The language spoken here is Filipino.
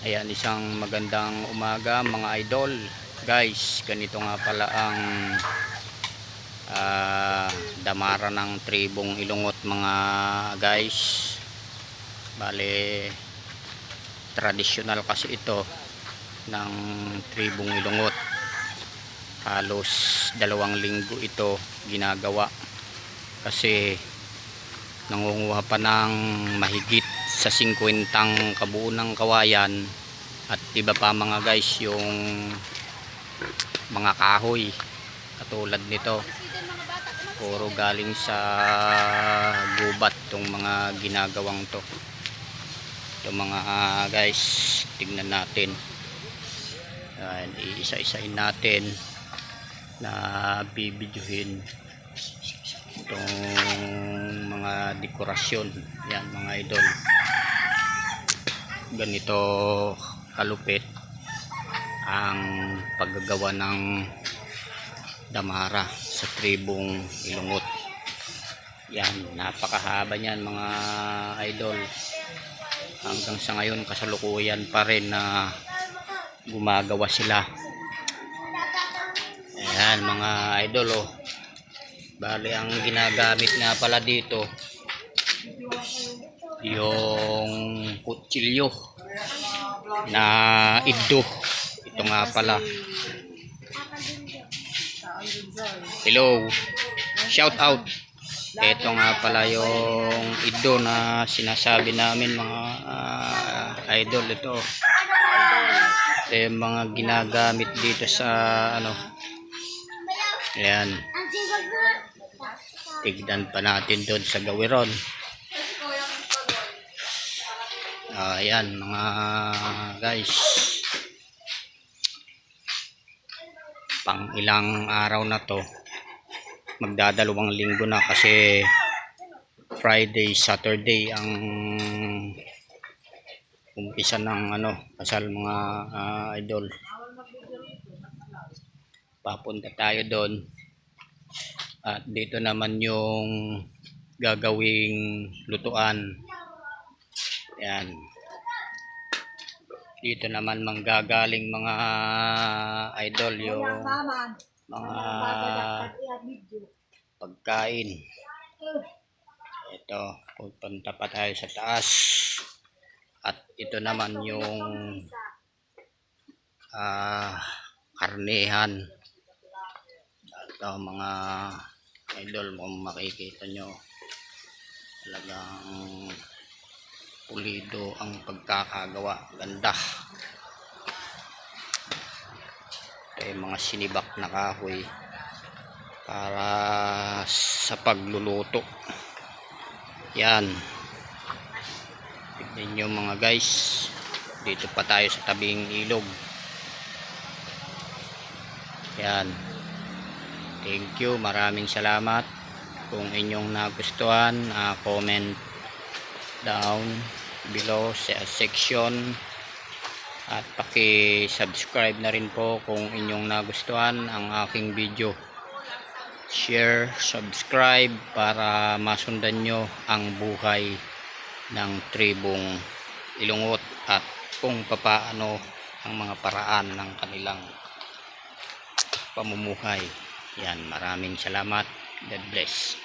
Ayan, isang magandang umaga mga idol. Guys, ganito nga pala ang damara ng tribong Ilungot mga guys. Bale, tradisyonal kasi ito ng tribong Ilungot. Halos 2 linggo ito ginagawa kasi nangunguha pa ng mahigit sa 50 kabuo ng kawayan at iba pa mga guys, yung mga kahoy katulad nito, puro galing sa gubat tong mga ginagawang to. Ito mga guys, tignan natin. Ayan, iisa-isahin natin na bibidyohin itong mga dekorasyon. Yan mga idol, ganito kalupit ang paggagawa ng damara sa tribong Ilungot. Yan, napakahaba niyan mga idol. Hanggang sa ngayon kasalukuyan pa rin na gumagawa sila. Ayan mga idol, oh. Bali ang ginagamit nga pala dito yung kutsilyo na iddo. Ito nga pala. Hello, shout out. Ito nga pala yung iddo na sinasabi namin mga idol. Ito yung mga ginagamit dito sa ano. Ayan, tignan pa natin doon sa gawiron. Ayan mga guys, pang ilang araw na to, magdadalawang linggo na kasi Friday, Saturday ang umpisa ng ano, kasal mga idol. Papunta tayo doon at dito naman yung gagawing lutuan. Yan, dito naman manggagaling mga idol yung mga pagkain. Ito, pupunta pa tayo sa taas at ito naman yung karnehan. Ito mga idol, kung makikita nyo, talagang pulido ang pagkakagawa, ganda. Ito yung mga sinibak na kahoy para sa pagluluto. Yan, tignan nyo mga guys, dito pa tayo sa tabing ilog. Yan, thank you, maraming salamat. Kung inyong nagustuhan, comment down below sa section at paki-subscribe na rin po kung inyong nagustuhan ang aking video. Share, subscribe para masundan nyo ang buhay ng tribong Ilungot at kung papaano ang mga paraan ng kanilang pamumuhay. Yan, maraming salamat. God bless.